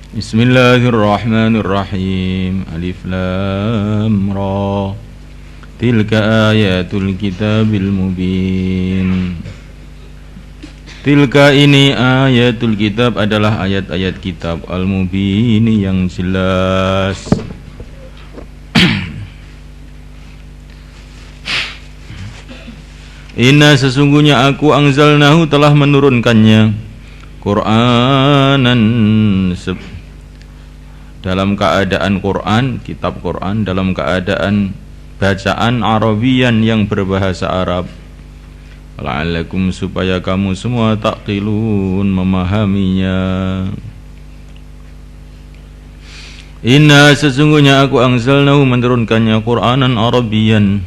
Bismillahirrahmanirrahim. Alif Lam Ra. Tilka ayatul kitabil mubin. Tilka ini ayatul kitab adalah ayat-ayat kitab al-mubin yang jelas. Inna sesungguhnya aku anzalnahu telah menurunkannya Qur'anan dalam keadaan Quran, kitab Quran dalam keadaan bacaan Arabian yang berbahasa Arab. La'allakum supaya kamu semua taqilun memahaminya. Inna sesungguhnya aku anzalnahu menurunkannya Qur'anan Arabian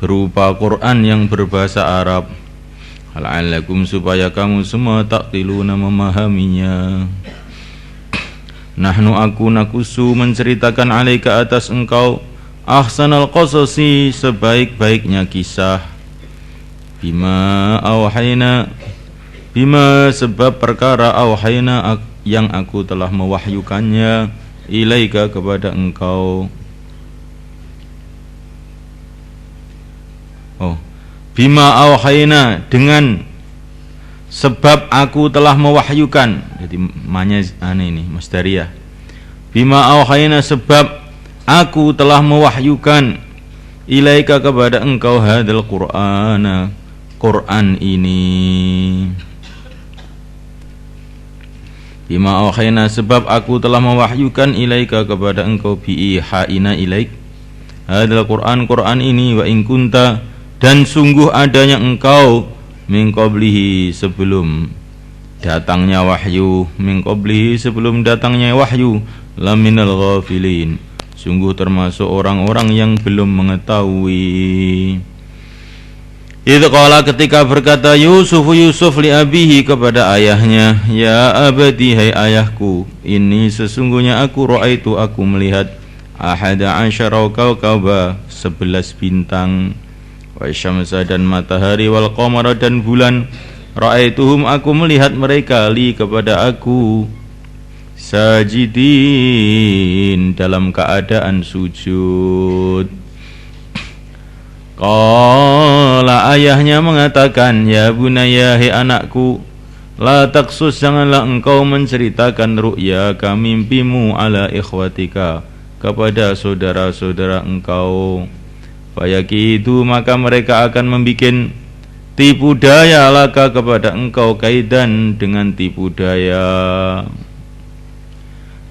berupa Quran yang berbahasa Arab. La'allakum supaya kamu semua taqiluna memahaminya. Nahnu aku nakusu menceritakan alaika atas engkau ahsanal qasasi sebaik-baiknya kisah. Bima awhayna bima sebab perkara awhayna yang aku telah mewahyukannya ilaika kepada engkau. Bima awhayna dengan sebab aku telah mewahyukan. Jadi manya ini masdariyah. Bima awhayna sebab aku telah mewahyukan ilaika kepada engkau hadal Qur'ana Quran ini. Bima awhayna sebab aku telah mewahyukan ilaika kepada engkau bi'ihaina ilaik hadal Quran ini wa in kunta dan sungguh adanya engkau min qablihi sebelum datangnya wahyu sebelum datangnya wahyu laminal ghafilin sungguh termasuk orang-orang yang belum mengetahui. Idz qala ketika berkata Yusuf li abihi kepada ayahnya, ya abadi hai ayahku, ini sesungguhnya aku ra'aitu aku melihat ahada asyara kaukaba 11 bintang wa syamsa dan matahari wal qamara dan bulan. Ra'aituhum aku melihat mereka li kepada aku sajidin dalam keadaan sujud. Qala ayahnya mengatakan, ya bunayya hai anakku, la taqsus janganlah engkau menceritakan ru'ya mimpimu ala ikhwatika kepada saudara-saudara engkau. Fayakidu maka mereka akan membikin tipu daya laka kepada engkau kaidan dengan tipu daya.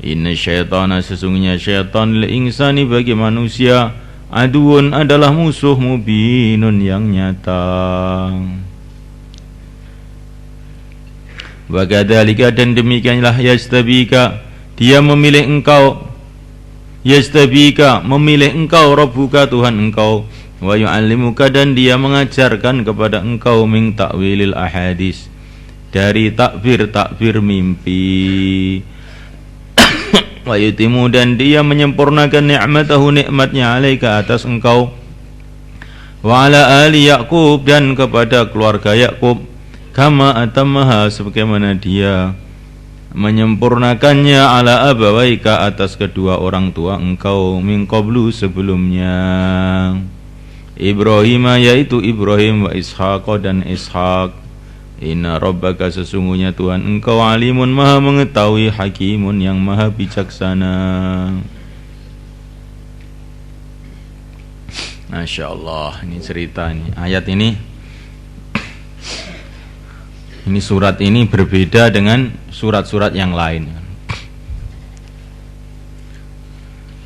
Inna syaitana sesungguhnya syaitan lil insani bagi manusia aduun adalah musuh mubinun yang nyata. Wa kadzalika dan demikianlah yastabika dia memilih engkau yastabika memilih engkau rabbuka Tuhan engkau wa yu'allimuka dan dia mengajarkan kepada engkau min ta'wilil ahadis dari takbir mimpi wa yutimu dan dia menyempurnakan nikmatahu nikmatnya alaika atas engkau wa ala ali Yaqub dan kepada keluarga Yaqub kama atammaha sebagaimana dia menyempurnakannya ala abawaika atas kedua orang tua engkau min qablu sebelumnya. Ibrahim yaitu Ibrahim wa Ishaq dan Ishaq. Inna rabbaka sesungguhnya Tuhan engkau alimun maha mengetahui hakimun yang maha bijaksana. Masya Allah, ini cerita ini ayat ini surat ini berbeda dengan surat-surat yang lain.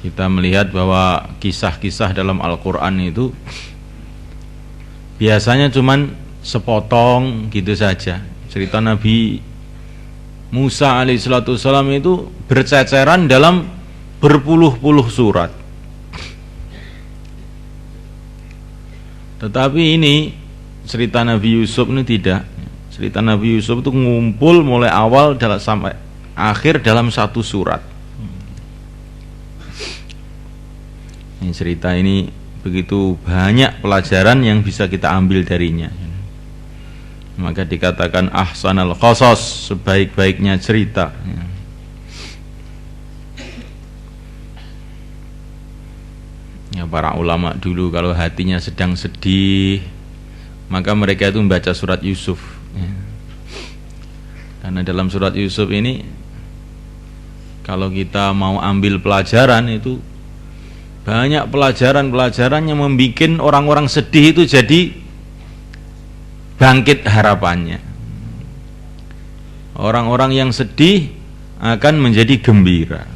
Kita melihat bahwa kisah-kisah dalam Al-Quran itu biasanya cuman sepotong gitu saja. Cerita Nabi Musa alaihissalam itu berceceran dalam berpuluh-puluh surat. Tetapi ini cerita Nabi Yusuf ini tidak. Cerita Nabi Yusuf itu ngumpul mulai awal sampai akhir dalam satu surat. Ini cerita ini begitu banyak pelajaran yang bisa kita ambil darinya. Maka dikatakan ahsanal qasas sebaik-baiknya cerita. Ya, para ulama dulu kalau hatinya sedang sedih, maka mereka itu membaca surat Yusuf. Ya. Karena dalam surat Yusuf ini, kalau kita mau ambil pelajaran itu banyak pelajaran-pelajaran yang membuat orang-orang sedih itu jadi bangkit harapannya. Orang-orang yang sedih akan menjadi gembira.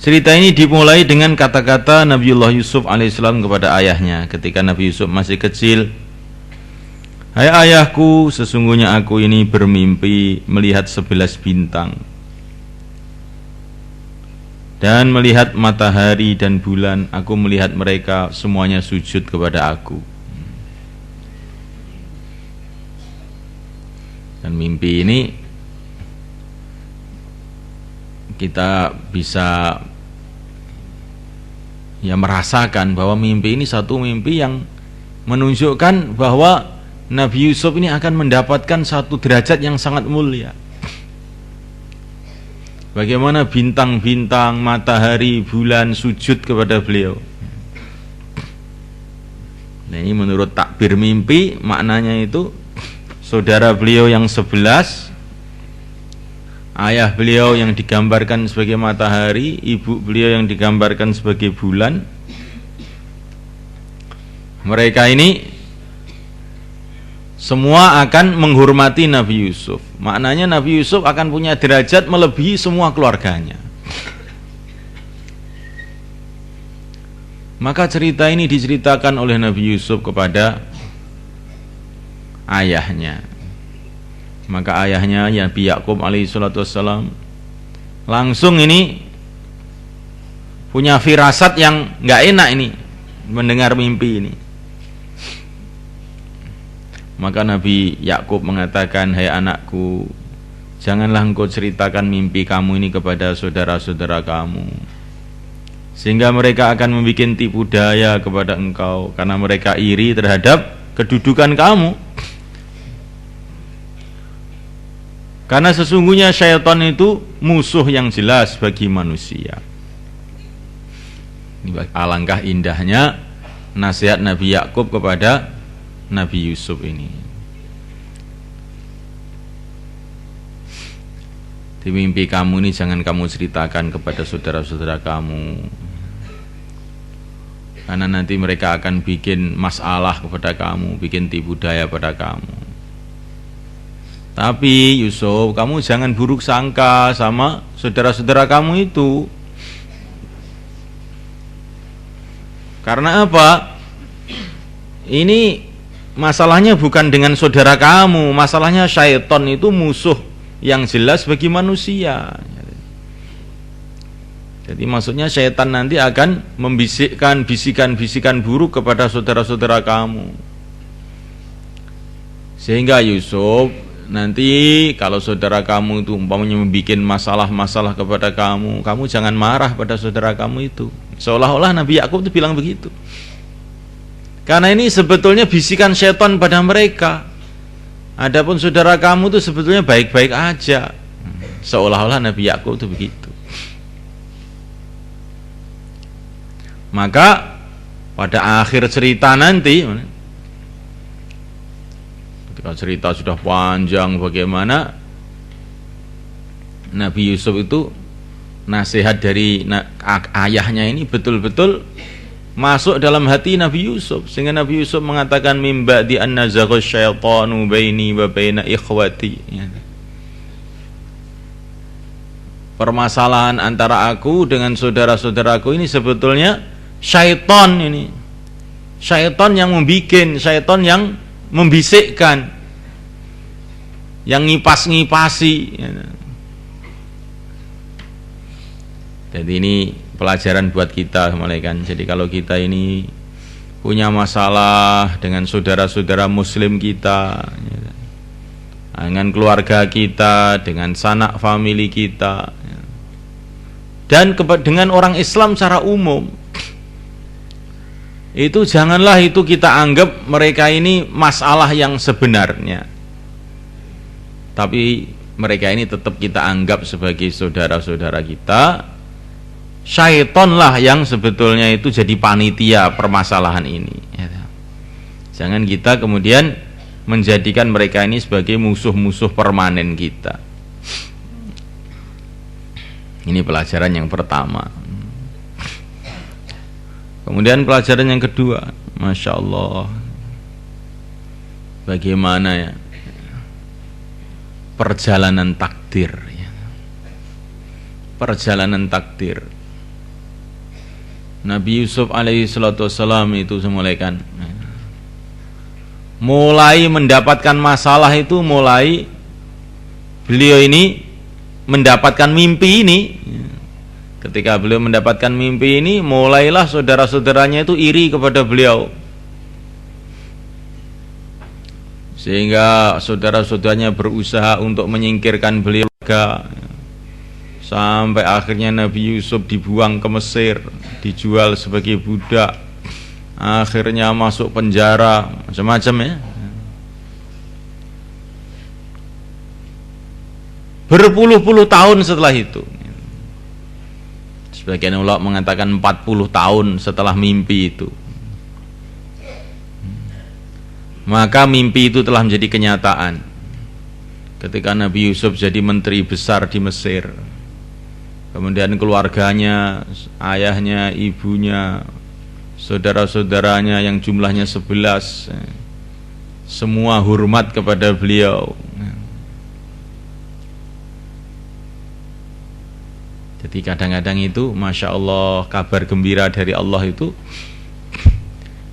Cerita ini dimulai dengan kata-kata Nabiullah Yusuf alaihissalam kepada ayahnya ketika Nabi Yusuf masih kecil. Hai ayahku, sesungguhnya aku ini bermimpi melihat 11 bintang dan melihat matahari dan bulan. Aku melihat mereka semuanya sujud kepada aku. Dan mimpi ini kita bisa ya merasakan bahwa mimpi ini satu mimpi yang menunjukkan bahwa Nabi Yusuf ini akan mendapatkan satu derajat yang sangat mulia. Bagaimana bintang-bintang, matahari, bulan sujud kepada beliau. Nah, ini menurut takbir mimpi maknanya itu saudara beliau yang 11, ayah beliau yang digambarkan sebagai matahari, ibu beliau yang digambarkan sebagai bulan. Mereka ini semua akan menghormati Nabi Yusuf. Maknanya Nabi Yusuf akan punya derajat melebihi semua keluarganya. Maka cerita ini diceritakan oleh Nabi Yusuf kepada ayahnya. Maka ayahnya Nabi Yakub alaihissalatu wassalam langsung ini punya firasat yang gak enak ini mendengar mimpi ini. Maka Nabi Yakub mengatakan, hai anakku, janganlah engkau ceritakan mimpi kamu ini kepada saudara-saudara kamu, sehingga mereka akan membuat tipu daya kepada engkau, karena mereka iri terhadap kedudukan kamu. Karena sesungguhnya syaitan itu musuh yang jelas bagi manusia. Alangkah indahnya nasihat Nabi Yakub kepada Nabi Yusuf ini. Di mimpi kamu ini jangan kamu ceritakan kepada saudara-saudara kamu, karena nanti mereka akan bikin masalah kepada kamu, bikin tipu daya pada kamu. Tapi Yusuf, kamu jangan buruk sangka sama saudara-saudara kamu itu. Karena apa? Ini masalahnya bukan dengan saudara kamu, masalahnya syaitan itu musuh yang jelas bagi manusia. Jadi maksudnya syaitan nanti akan membisikkan bisikan-bisikan buruk kepada saudara-saudara kamu. Sehingga Yusuf, nanti kalau saudara kamu itu umpamanya membuat masalah-masalah kepada kamu, kamu jangan marah pada saudara kamu itu. Seolah-olah Nabi Yakub itu bilang begitu. Karena ini sebetulnya bisikan syaitan pada mereka. Adapun saudara kamu itu sebetulnya baik-baik aja. Seolah-olah Nabi Yakub itu begitu. Maka pada akhir cerita nanti, ketika cerita sudah panjang bagaimana Nabi Yusuf itu nasihat dari ayahnya ini betul-betul masuk dalam hati Nabi Yusuf, sehingga Nabi Yusuf mengatakan mim ba'di an nazagha syaitanu baini wa baina ikhwati. Permasalahan antara aku dengan saudara-saudaraku ini sebetulnya syaitan ini. Syaitan yang membikin, syaitan yang membisikkan, yang ngipas-ngipasi. Jadi ini pelajaran buat kita malaikat. Jadi kalau kita ini punya masalah dengan saudara-saudara muslim kita, dengan keluarga kita, dengan sanak famili kita, dan dengan orang Islam secara umum, itu janganlah itu kita anggap mereka ini masalah yang sebenarnya, tapi mereka ini tetap kita anggap sebagai saudara-saudara kita. Syaitonlah yang sebetulnya itu jadi panitia permasalahan ini. Jangan kita kemudian menjadikan mereka ini sebagai musuh-musuh permanen kita. Ini pelajaran yang pertama. Kemudian pelajaran yang kedua, Masya Allah, bagaimana ya perjalanan takdir ya. Perjalanan takdir Nabi Yusuf alaihi salatu wassalam itu mulai mendapatkan masalah itu mulai beliau ini mendapatkan mimpi ini. Ketika beliau mendapatkan mimpi ini, mulailah saudara-saudaranya itu iri kepada beliau, sehingga saudara-saudaranya berusaha untuk menyingkirkan beliau, sampai akhirnya Nabi Yusuf dibuang ke Mesir, dijual sebagai budak, akhirnya masuk penjara, macam-macam ya. Berpuluh-puluh tahun setelah itu, sebagian ulama mengatakan 40 tahun setelah mimpi itu, maka mimpi itu telah menjadi kenyataan. Ketika Nabi Yusuf jadi menteri besar di Mesir, kemudian keluarganya, ayahnya, ibunya, saudara-saudaranya yang jumlahnya 11, semua hormat kepada beliau. Jadi kadang-kadang itu Masya Allah, kabar gembira dari Allah itu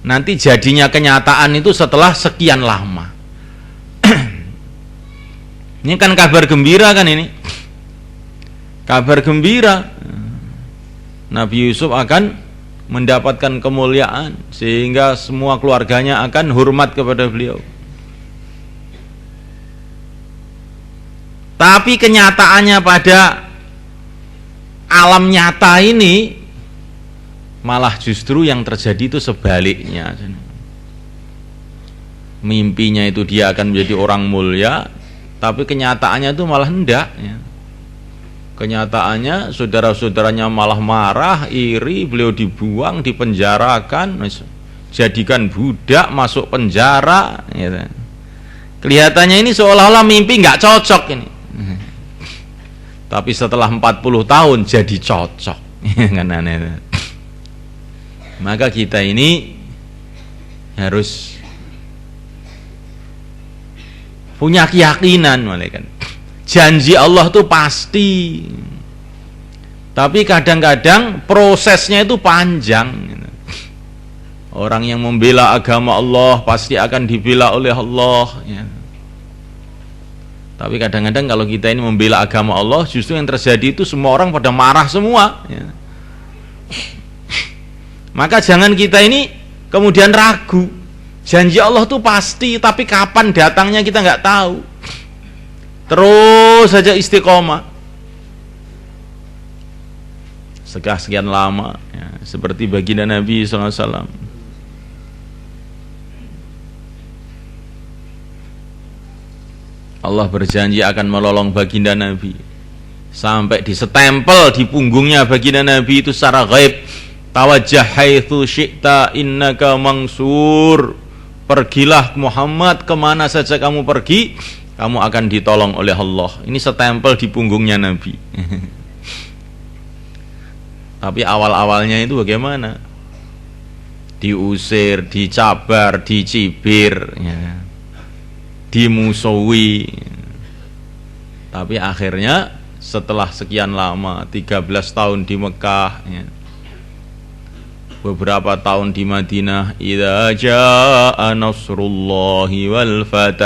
nanti jadinya kenyataan itu setelah sekian lama. Ini kan kabar gembira kan ini, kabar gembira Nabi Yusuf akan mendapatkan kemuliaan, sehingga semua keluarganya akan hormat kepada beliau. Tapi kenyataannya pada alam nyata ini malah justru yang terjadi itu sebaliknya. Mimpinya itu dia akan menjadi orang mulia, tapi kenyataannya itu malah hendak ya. Kenyataannya saudara-saudaranya malah marah, iri, beliau dibuang, dipenjarakan, jadikan budak, masuk penjara gitu. Kelihatannya ini seolah-olah mimpi nggak cocok ini. Tapi setelah 40 tahun jadi cocok. Kan aneh. Maka kita ini harus punya keyakinan, malaikat. Janji Allah itu pasti. Tapi kadang-kadang prosesnya itu panjang. Orang yang membela agama Allah pasti akan dibela oleh Allah ya. Tapi kadang-kadang kalau kita ini membela agama Allah, justru yang terjadi itu semua orang pada marah semua ya. Maka jangan kita ini kemudian ragu. Janji Allah itu pasti, tapi kapan datangnya kita nggak tahu. Terus saja istiqomah. Sekian lama ya, seperti baginda Nabi SAW. Allah berjanji akan melolong baginda Nabi sampai disetempel di punggungnya baginda Nabi itu secara gaib, tawajjah haitsu syi'ta innaka mansur. Pergilah Muhammad kemana saja kamu pergi, kamu akan ditolong oleh Allah. Ini setempel di punggungnya Nabi. Tapi awal-awalnya itu bagaimana? Diusir, dicabar, dicibir ya, dimusuhi. Tapi akhirnya setelah sekian lama, 13 tahun di Mekah ya, beberapa tahun di Madinah, idza jaa nasrullahi wal fath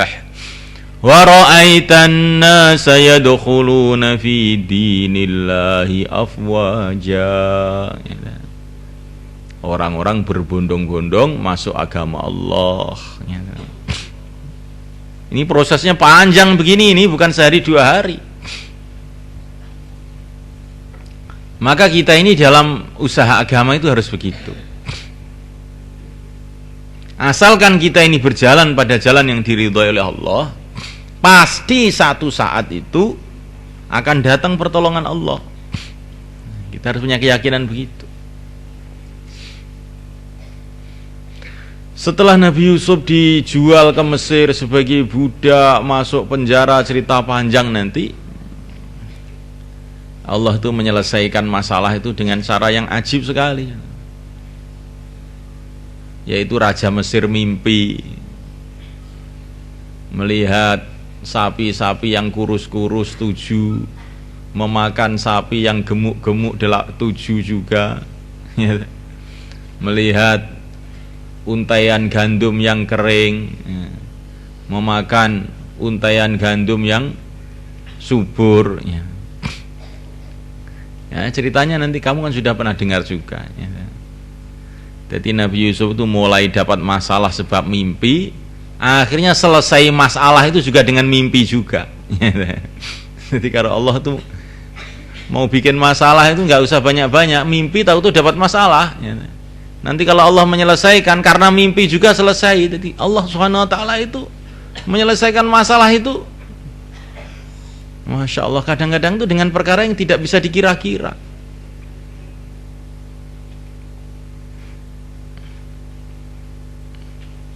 wa ra'aitan nasa yadkhuluna fi dinillahi afwaja. Orang-orang berbondong-bondong masuk agama Allah. Ini prosesnya panjang begini, ini bukan sehari dua hari. Maka kita ini dalam usaha agama itu harus begitu. Asalkan kita ini berjalan pada jalan yang diridhoi oleh Allah, pasti satu saat itu akan datang pertolongan Allah. Kita harus punya keyakinan begitu. Setelah Nabi Yusuf dijual ke Mesir sebagai budak, masuk penjara, cerita panjang nanti, Allah itu menyelesaikan masalah itu dengan cara yang ajib sekali. Yaitu Raja Mesir mimpi melihat sapi-sapi yang kurus-kurus 7 memakan sapi yang gemuk-gemuk 7 juga. Melihat untaian gandum yang kering memakan untaian gandum yang subur. Ya, ceritanya nanti kamu kan sudah pernah dengar juga. Jadi Nabi Yusuf itu mulai dapat masalah sebab mimpi, akhirnya selesai masalah itu juga dengan mimpi juga. Jadi kalau Allah tuh mau bikin masalah itu nggak usah banyak-banyak, mimpi tahu tuh dapat masalah. Nanti kalau Allah menyelesaikan karena mimpi juga selesai. Jadi Allah Subhanahu wa taala itu menyelesaikan masalah itu, Masya Allah, kadang-kadang itu dengan perkara yang tidak bisa dikira-kira.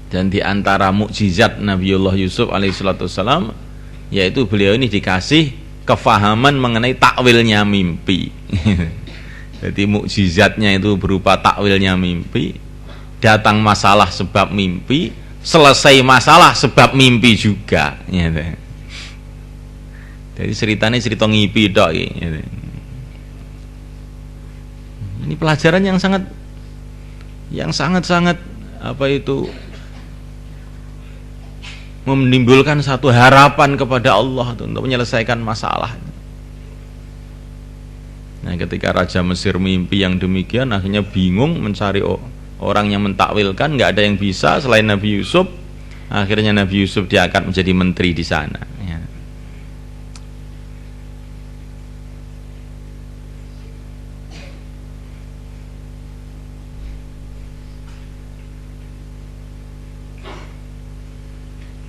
Dan di antara mukjizat Nabiullah Yusuf alaihissalam, yaitu beliau ini dikasih kefahaman mengenai takwilnya mimpi. Jadi mukjizatnya itu berupa takwilnya mimpi, datang masalah sebab mimpi, selesai masalah sebab mimpi juga. Jadi ceritanya cerita ngipi dok. Ini pelajaran yang sangat apa itu, menimbulkan satu harapan kepada Allah untuk menyelesaikan masalah. Nah, ketika Raja Mesir mimpi yang demikian, akhirnya bingung mencari orang yang mentakwilkan, nggak ada yang bisa selain Nabi Yusuf. Akhirnya Nabi Yusuf diangkat menjadi menteri di sana. Ya.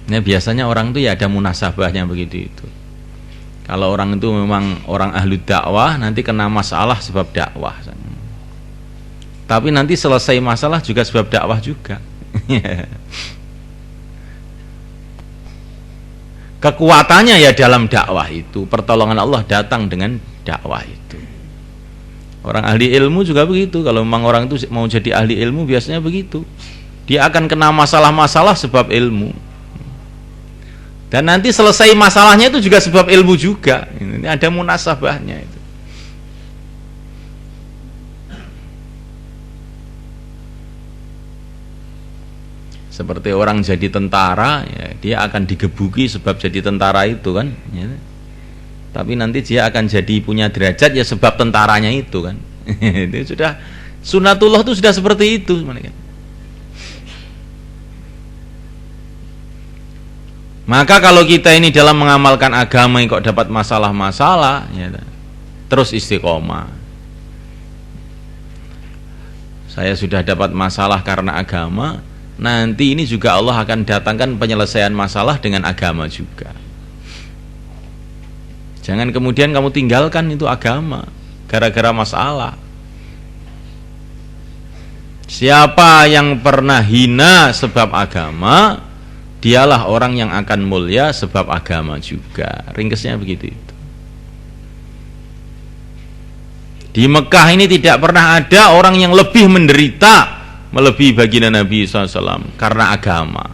Nah, biasanya orang itu ya ada munasabahnya begitu itu. Kalau orang itu memang orang ahli dakwah, nanti kena masalah sebab dakwah. Tapi nanti selesai masalah juga sebab dakwah juga. Kekuatannya ya dalam dakwah itu, pertolongan Allah datang dengan dakwah itu. Orang ahli ilmu juga begitu. Kalau memang orang itu mau jadi ahli ilmu, biasanya begitu. Dia akan kena masalah-masalah sebab ilmu. Dan nanti selesai masalahnya itu juga sebab ilmu juga. Ini ada munasabahnya itu. Seperti orang jadi tentara, ya, dia akan digebuki sebab jadi tentara itu kan. Ya. Tapi nanti dia akan jadi punya derajat ya sebab tentaranya itu kan. Itu sudah sunatullah itu sudah seperti itu. Maka kalau kita ini dalam mengamalkan agama kok dapat masalah-masalah, ya, terus istiqomah. Saya sudah dapat masalah karena agama, nanti ini juga Allah akan datangkan penyelesaian masalah dengan agama juga. Jangan kemudian kamu tinggalkan itu agama gara-gara masalah. Siapa yang pernah hina sebab agama, dialah orang yang akan mulia sebab agama juga. Ringkesnya begitu itu. Di Mekah ini tidak pernah ada orang yang lebih menderita melebihi baginda Nabi SAW karena agama.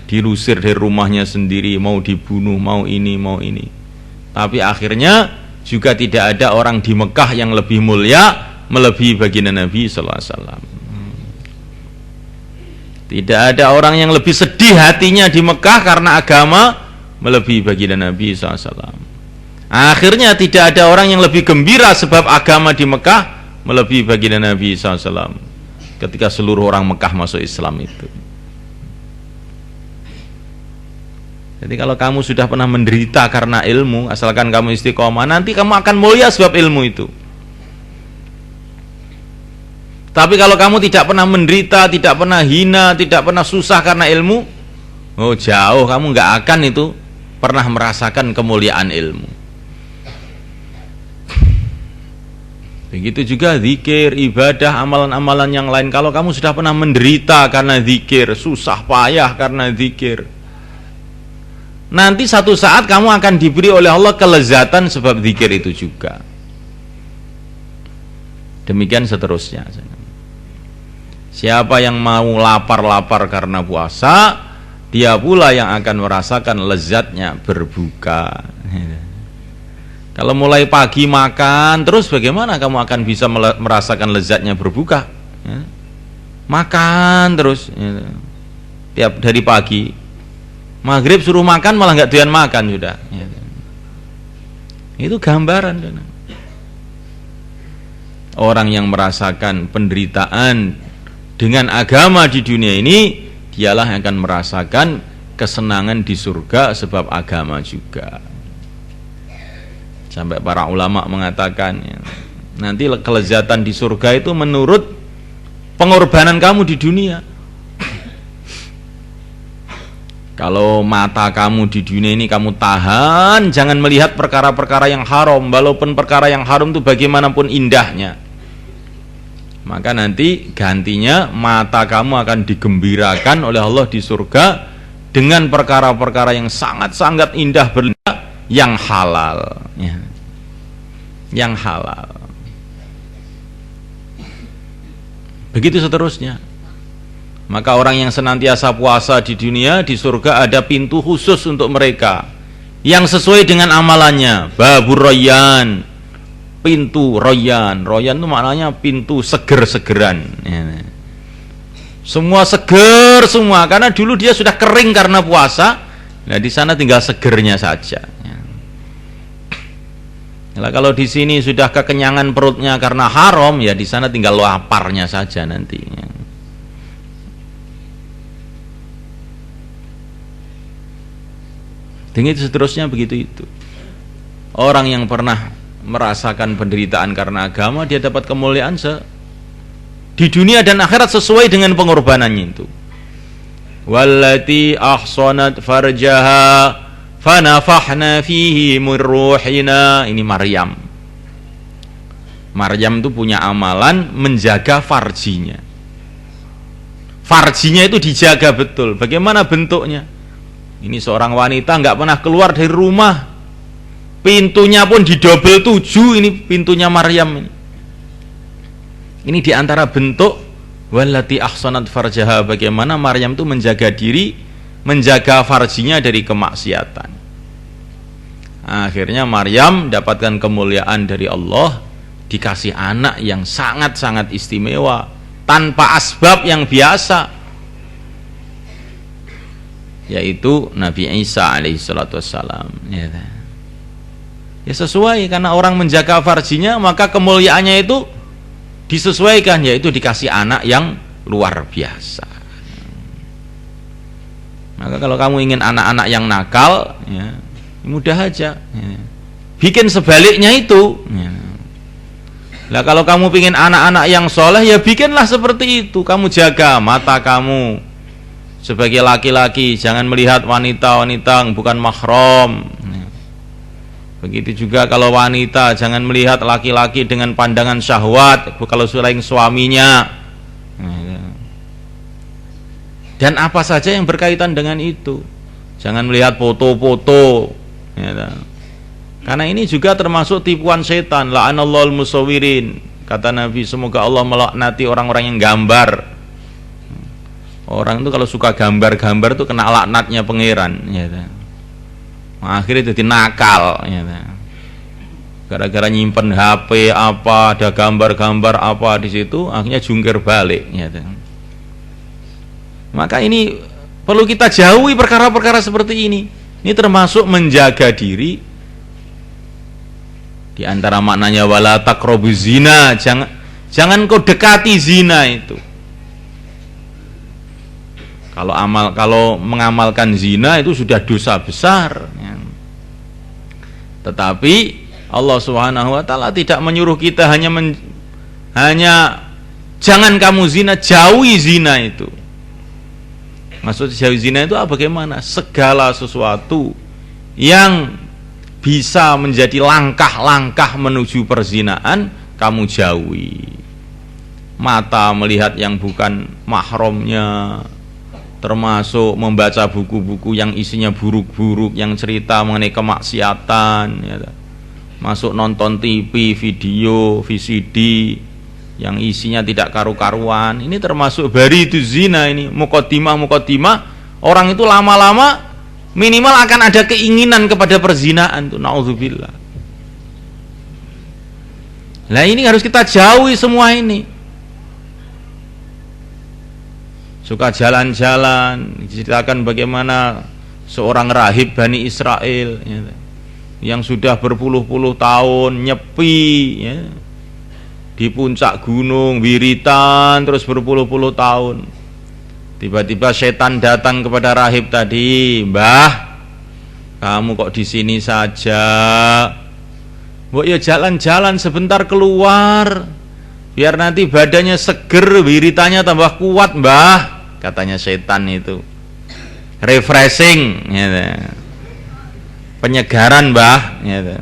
Diusir dari rumahnya sendiri, mau dibunuh, mau ini, mau ini. Tapi akhirnya juga tidak ada orang di Mekah yang lebih mulia melebihi baginda Nabi SAW. Tidak ada orang yang lebih sedih hatinya di Mekah karena agama melebihi baginda Nabi SAW. Akhirnya tidak ada orang yang lebih gembira sebab agama di Mekah melebihi baginda Nabi SAW ketika seluruh orang Mekah masuk Islam itu. Jadi kalau kamu sudah pernah menderita karena ilmu, asalkan kamu istiqomah, nanti kamu akan mulia sebab ilmu itu. Tapi kalau kamu tidak pernah menderita, tidak pernah hina, tidak pernah susah karena ilmu, Oh jauh, kamu nggak akan itu pernah merasakan kemuliaan ilmu. Begitu juga zikir, ibadah, amalan-amalan yang lain. Kalau kamu sudah pernah menderita karena zikir, susah payah karena zikir, nanti satu saat kamu akan diberi oleh Allah kelezatan sebab zikir itu juga. Demikian seterusnya. Siapa yang mau lapar-lapar karena puasa, dia pula yang akan merasakan lezatnya berbuka. Kalau mulai pagi makan terus, bagaimana kamu akan bisa merasakan lezatnya berbuka? Ya. Makan terus, ya. Tiap dari pagi, maghrib suruh makan malah nggak doyan makan sudah. Ya. Itu gambaran. Orang yang merasakan penderitaan dengan agama di dunia ini, dialah yang akan merasakan kesenangan di surga sebab agama juga. Sampai para ulama mengatakan, ya, nanti kelezatan di surga itu menurut pengorbanan kamu di dunia. Kalau mata kamu di dunia ini kamu tahan, jangan melihat perkara-perkara yang haram, walaupun perkara yang haram itu bagaimanapun indahnya, maka nanti gantinya mata kamu akan digembirakan oleh Allah di surga dengan perkara-perkara yang sangat-sangat indah yang halal, ya. Yang halal. Begitu seterusnya. Maka orang yang senantiasa puasa di dunia, di surga ada pintu khusus untuk mereka yang sesuai dengan amalannya. Babur Rayyan, pintu Rayyan. Rayyan itu maknanya pintu seger-segeran, ya. Semua seger semua, karena dulu dia sudah kering karena puasa. Nah di sana tinggal segernya saja. Nah, kalau di sini sudah kekenyangan perutnya karena haram, ya di sana tinggal laparnya saja nantinya. Dengan seterusnya begitu itu. Orang yang pernah merasakan penderitaan karena agama, dia dapat kemuliaan di dunia dan akhirat sesuai dengan pengorbanannya itu. Wallati ahsanat farjaha fanafahna fihi min ruhina. Ini Maryam. Maryam itu punya amalan menjaga farjinya. Farjinya itu dijaga betul. Bagaimana bentuknya? Ini seorang wanita nggak pernah keluar dari rumah. Pintunya pun didobel 7. Ini pintunya Maryam ini. Ini diantara bentuk wallati ahsanat farjaha, bagaimana Maryam itu menjaga diri, menjaga farjinya dari kemaksiatan. Akhirnya Maryam dapatkan kemuliaan dari Allah, dikasih anak yang sangat-sangat istimewa tanpa asbab yang biasa, yaitu Nabi Isa alaihissalatu wassalam. Ya sesuai, karena orang menjaga farjinya maka kemuliaannya itu disesuaikan, yaitu dikasih anak yang luar biasa. Maka kalau kamu ingin anak-anak yang nakal, ya mudah aja, ya, bikin sebaliknya itu, ya. Lah kalau kamu ingin anak-anak yang soleh, ya bikinlah seperti itu. Kamu jaga mata kamu sebagai laki-laki, jangan melihat wanita-wanita yang bukan mahram, ya. Begitu juga kalau wanita, jangan melihat laki-laki dengan pandangan syahwat kalau selain suaminya, ya. Dan apa saja yang berkaitan dengan itu, jangan melihat foto-foto, ya. Karena ini juga termasuk tipuan setan. La'anallahul musawwirin, kata Nabi, semoga Allah melaknati orang-orang yang gambar. Orang itu kalau suka gambar-gambar itu kena laknatnya pangeran, ya. Akhirnya jadi nakal, ya. Gara-gara nyimpen HP apa, ada gambar-gambar apa di situ, akhirnya jungkir balik, ya. Maka ini perlu kita jauhi perkara-perkara seperti ini. Ini termasuk menjaga diri. Di antara maknanya wala taqrabuz zina, jangan kau dekati zina itu. Kalau mengamalkan zina itu sudah dosa besar, ya. Tetapi Allah Subhanahu wa taala tidak menyuruh kita hanya jangan kamu zina, jauhi zina itu. Maksud jauhi zina itu bagaimana? Segala sesuatu yang bisa menjadi langkah-langkah menuju perzinaan kamu jauhi. Mata melihat yang bukan mahramnya, termasuk membaca buku-buku yang isinya buruk-buruk, yang cerita mengenai kemaksiatan, ya. Masuk nonton TV, video, VCD yang isinya tidak karu-karuan, ini termasuk bari itu zina. Ini muqaddimah orang itu lama-lama minimal akan ada keinginan kepada perzinaan tuh, naudzubillah. Nah ini harus kita jauhi semua ini. Suka jalan-jalan, diceritakan bagaimana seorang rahib Bani Israel, ya, yang sudah berpuluh-puluh tahun nyepi, ya, di puncak gunung wiritan terus berpuluh-puluh tahun. Tiba-tiba setan datang kepada rahib tadi, "Mbah, kamu kok di sini saja? Mbok ya jalan-jalan sebentar keluar, biar nanti badannya seger, wiritannya tambah kuat, Mbah," katanya setan itu. Refreshing, gitu. Penyegaran, Mbah, gitu.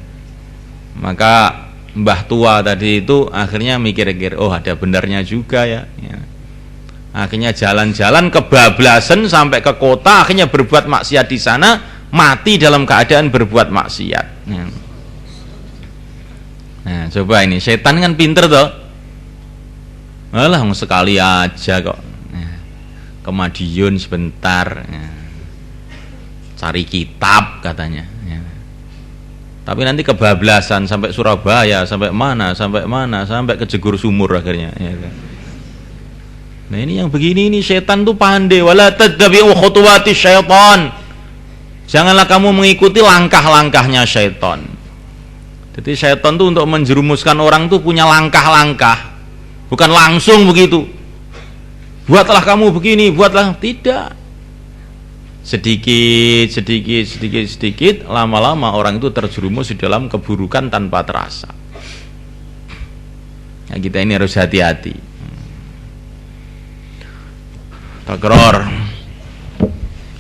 Maka Mbah tua tadi itu akhirnya mikir-mikir, oh ada benarnya juga ya. Akhirnya jalan-jalan kebablasan sampai ke kota, akhirnya berbuat maksiat di sana, mati dalam keadaan berbuat maksiat. Nah, coba ini setan kan pinter toh. Alah, sekali aja kok. Ke Madiun sebentar, cari kitab katanya. Tapi nanti kebablasan sampai Surabaya, sampai mana, sampai ke Jegur Sumur akhirnya. Nah ini yang begini ini setan tuh pandai. Wala tattabi'u khutuwati syaitan. Janganlah kamu mengikuti langkah-langkahnya syaitan. Jadi syaitan tuh untuk menjerumuskan orang tuh punya langkah-langkah. Bukan langsung begitu. Buatlah kamu begini, buatlah, tidak. Sedikit, lama-lama orang itu terjerumus di dalam keburukan tanpa terasa. Nah, kita ini harus hati-hati. Takror.